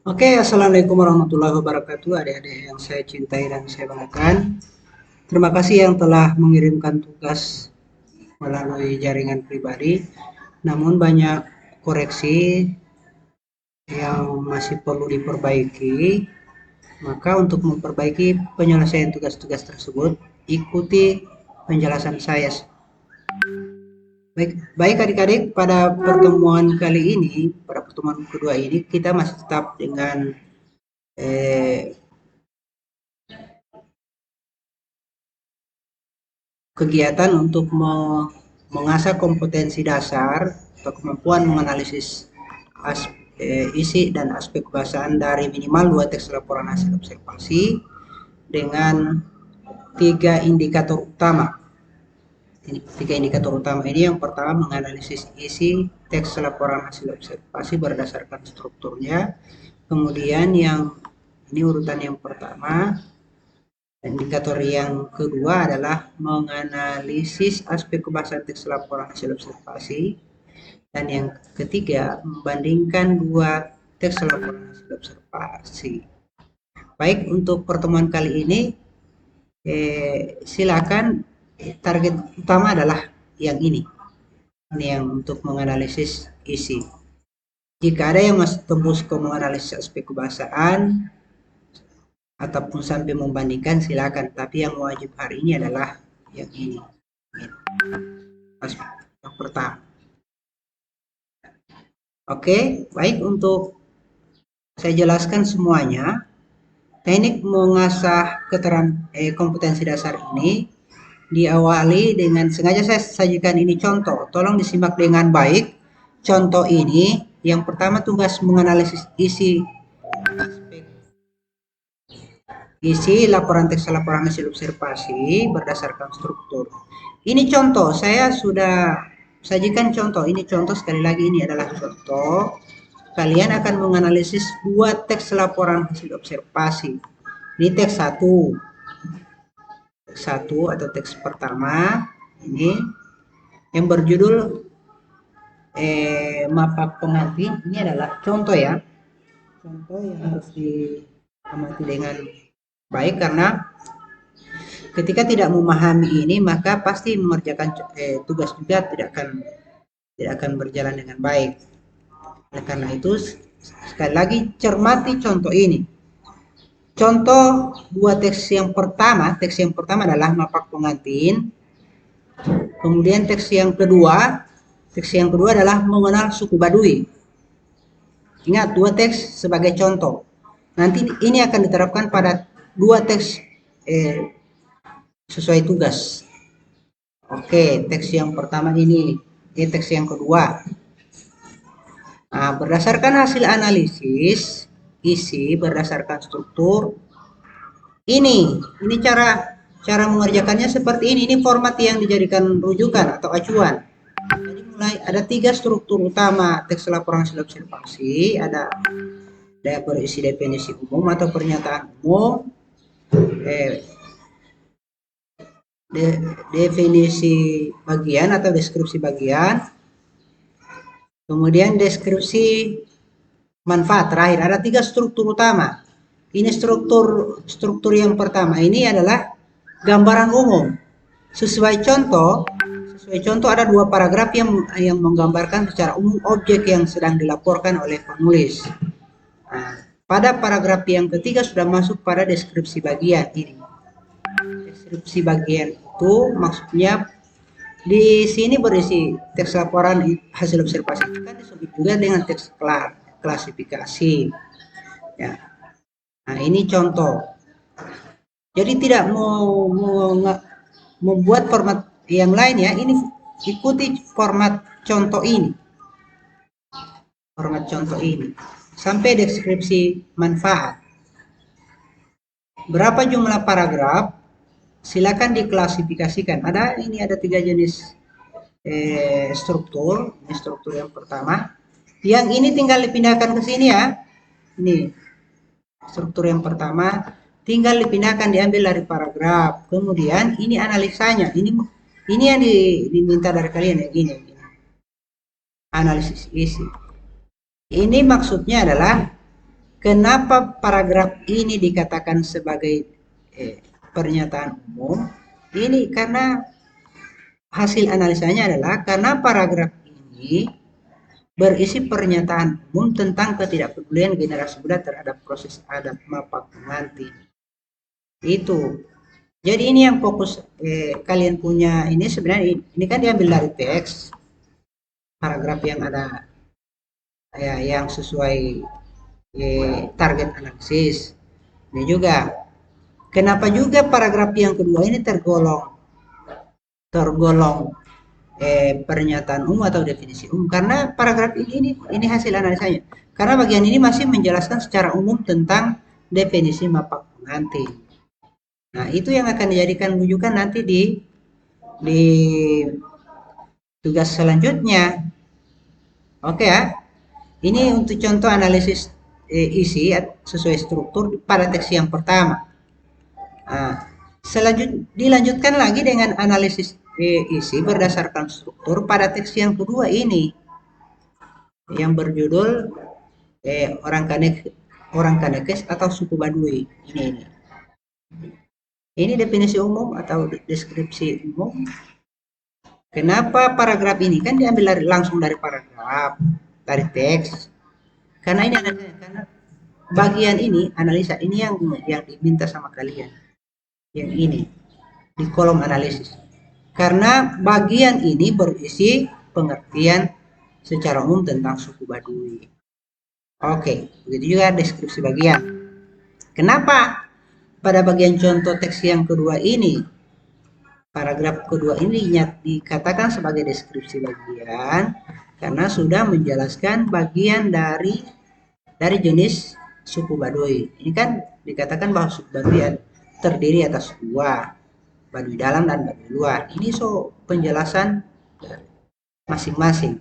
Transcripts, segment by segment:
Oke, Assalamualaikum warahmatullahi wabarakatuh, adik-adik yang saya cintai dan saya banggakan. Terima kasih yang telah mengirimkan tugas melalui jaringan pribadi. Namun banyak koreksi yang masih perlu diperbaiki. Maka untuk memperbaiki penyelesaian tugas-tugas tersebut, ikuti penjelasan saya. Baik, baik adik-adik, pada pertemuan kali ini, pada pertemuan kedua ini, kita masih tetap dengan eh, kegiatan untuk mengasah kompetensi dasar atau kemampuan menganalisis isi dan aspek kebahasaan dari minimal 2 teks laporan hasil observasi dengan 3 indikator utama. Tiga indikator utama ini, yang pertama menganalisis isi teks laporan hasil observasi berdasarkan strukturnya. Kemudian yang ini urutan yang pertama. Indikator yang kedua adalah menganalisis aspek kebahasaan teks laporan hasil observasi. Dan yang ketiga, membandingkan 2 teks laporan hasil observasi. Baik, untuk pertemuan kali ini, silakan, target utama adalah yang ini. Ini yang untuk menganalisis isi. Jika ada yang masih tembus ke menganalisis aspek kebahasaan, ataupun sampai membandingkan, silakan, tapi yang wajib hari ini adalah yang ini, yang pertama. Oke, baik, untuk saya jelaskan semuanya. Teknik mengasah kompetensi dasar ini diawali dengan, sengaja saya sajikan ini contoh, tolong disimak dengan baik. Contoh ini yang pertama, tugas menganalisis isi laporan teks laporan hasil observasi berdasarkan struktur. Ini contoh, saya sudah sajikan contoh. Ini contoh, sekali lagi ini adalah contoh. Kalian akan menganalisis 2 teks laporan hasil observasi. Ini teks 1. Teks 1 atau teks pertama ini yang berjudul mapa pengantin. Ini adalah contoh ya. Contoh yang harus diamati dengan baik, karena ketika tidak memahami ini maka pasti mengerjakan tugas juga tidak akan berjalan dengan baik. Oleh karena itu, sekali lagi cermati contoh ini. Contoh 2 teks yang pertama adalah mapak pengantin. Kemudian teks yang kedua adalah mengenal suku Baduy. Ingat, 2 teks sebagai contoh. Nanti ini akan diterapkan pada 2 teks sesuai tugas. Oke, teks yang pertama ini, teks yang kedua. Nah, berdasarkan hasil analisis isi berdasarkan struktur, ini cara mengerjakannya seperti ini. Ini format yang dijadikan rujukan atau acuan. Jadi mulai ada 3 struktur utama teks laporan hasil observasi. Ada berisi definisi umum atau pernyataan umum, definisi bagian atau deskripsi bagian, kemudian deskripsi manfaat. Terakhir ada 3 struktur utama. Ini struktur yang pertama ini adalah gambaran umum. Sesuai contoh ada 2 paragraf yang menggambarkan secara umum objek yang sedang dilaporkan oleh penulis. Nah, pada paragraf yang ketiga sudah masuk pada deskripsi bagian ini. Deskripsi bagian itu maksudnya di sini berisi teks laporan hasil observasi, kan disebut juga dengan teks klasifikasi ya. Nah, ini contoh. Jadi tidak mau membuat format yang lain ya, ini ikuti format contoh ini. Sampai deskripsi manfaat. Berapa jumlah paragraf? Silakan diklasifikasikan. Ada 3 jenis struktur. Ini struktur yang pertama. Yang ini tinggal dipindahkan ke sini ya. Ini struktur yang pertama, tinggal dipindahkan, diambil dari paragraf. Kemudian ini analisanya. Ini yang diminta dari kalian ya, gini. Analisis isi. Ini maksudnya adalah Kenapa paragraf ini dikatakan sebagai pernyataan umum? Ini karena hasil analisanya adalah karena paragraf ini berisi pernyataan umum tentang ketidakpedulian generasi muda terhadap proses adat Mapak pengantin. Itu. Jadi ini yang fokus kalian punya ini sebenarnya ini kan diambil dari teks paragraf yang ada ya yang sesuai target analisis. Ini juga kenapa juga paragraf yang kedua ini tergolong pernyataan umum atau definisi umum karena paragraf ini hasil analisanya. Karena bagian ini masih menjelaskan secara umum tentang definisi Mapak pengantin. Nah, itu yang akan dijadikan rujukan nanti di tugas selanjutnya. Oke ya. Ini untuk contoh analisis isi sesuai struktur pada teks yang pertama. Nah, dilanjutkan lagi dengan analisis isi berdasarkan struktur pada teks yang kedua ini yang berjudul orang Kanekes atau suku Baduy. Ini definisi umum atau deskripsi umum. Kenapa paragraf ini kan diambil langsung dari paragraf dari teks? Karena ini karena bagian ini analisa ini yang diminta sama kalian. Yang ini di kolom analisis. Karena bagian ini berisi pengertian secara umum tentang suku Baduy. Oke, begitu juga deskripsi bagian. Kenapa pada bagian contoh teks yang kedua ini paragraf kedua ini dikatakan sebagai deskripsi bagian karena sudah menjelaskan bagian dari jenis suku Baduy. Ini kan dikatakan bahwa suku Baduy terdiri atas dua, Baduy dalam dan Baduy luar. Ini penjelasan masing-masing.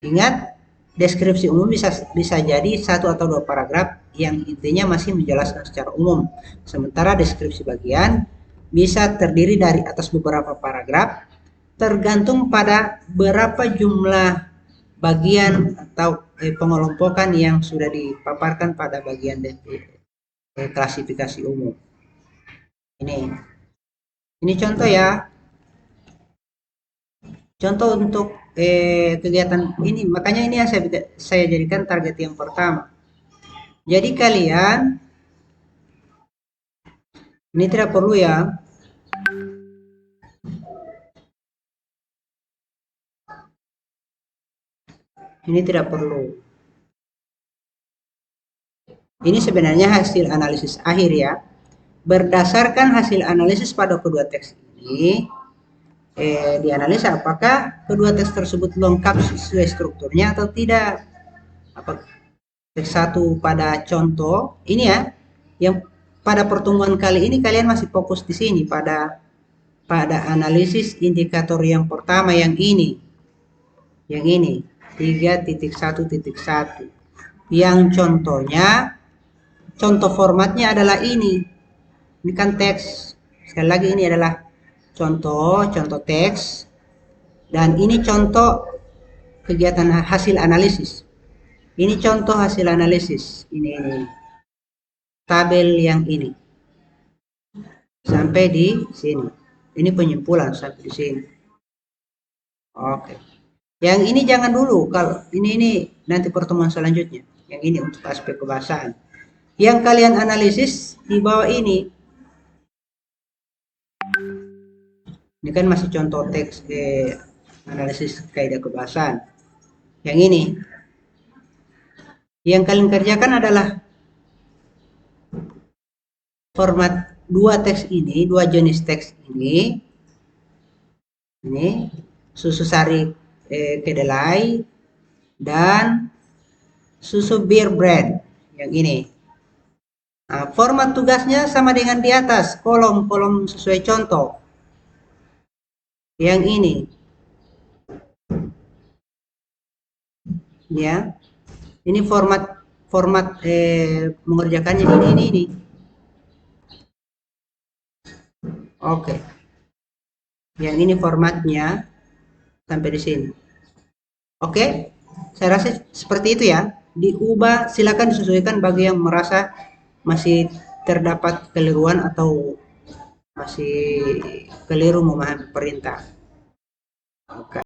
Ingat, deskripsi umum bisa jadi satu atau dua paragraf yang intinya masih menjelaskan secara umum. Sementara deskripsi bagian bisa terdiri dari atas beberapa paragraf tergantung pada berapa jumlah bagian atau pengelompokan yang sudah dipaparkan pada bagian klasifikasi umum. Ini contoh ya. Contoh untuk kegiatan ini, makanya ini yang saya jadikan target yang pertama. Jadi kalian ini tidak perlu ya. Ini tidak perlu. Ini sebenarnya hasil analisis akhir ya. Berdasarkan hasil analisis pada kedua teks ini, dianalisa apakah kedua teks tersebut lengkap sesuai strukturnya atau tidak. Apa teks satu pada contoh ini ya, yang pada pertemuan kali ini kalian masih fokus di sini pada analisis indikator yang pertama yang ini 3.1.1 yang contohnya contoh formatnya adalah ini kan teks. Sekali lagi ini adalah contoh teks dan ini contoh kegiatan hasil analisis. Ini contoh hasil analisis. Ini tabel yang ini sampai di sini. Ini penyimpulan sampai di sini. Oke. Yang ini jangan dulu, kalau ini nanti pertemuan selanjutnya. Yang ini untuk aspek kebahasaan. Yang kalian analisis di bawah ini. Ini kan masih contoh teks analisis kaidah kebahasaan. Yang ini. Yang kalian kerjakan adalah format dua jenis teks ini susu sari kedelai dan susu beer brand yang ini. Nah, format tugasnya sama dengan di atas kolom sesuai contoh yang ini ya. Ini format mengerjakannya ini. Oke. Yang ini formatnya sampai di sini. Oke. Saya rasa seperti itu ya. diubah, silakan disesuaikan bagi yang merasa masih terdapat keliruan atau masih keliru memahami perintah. Oke.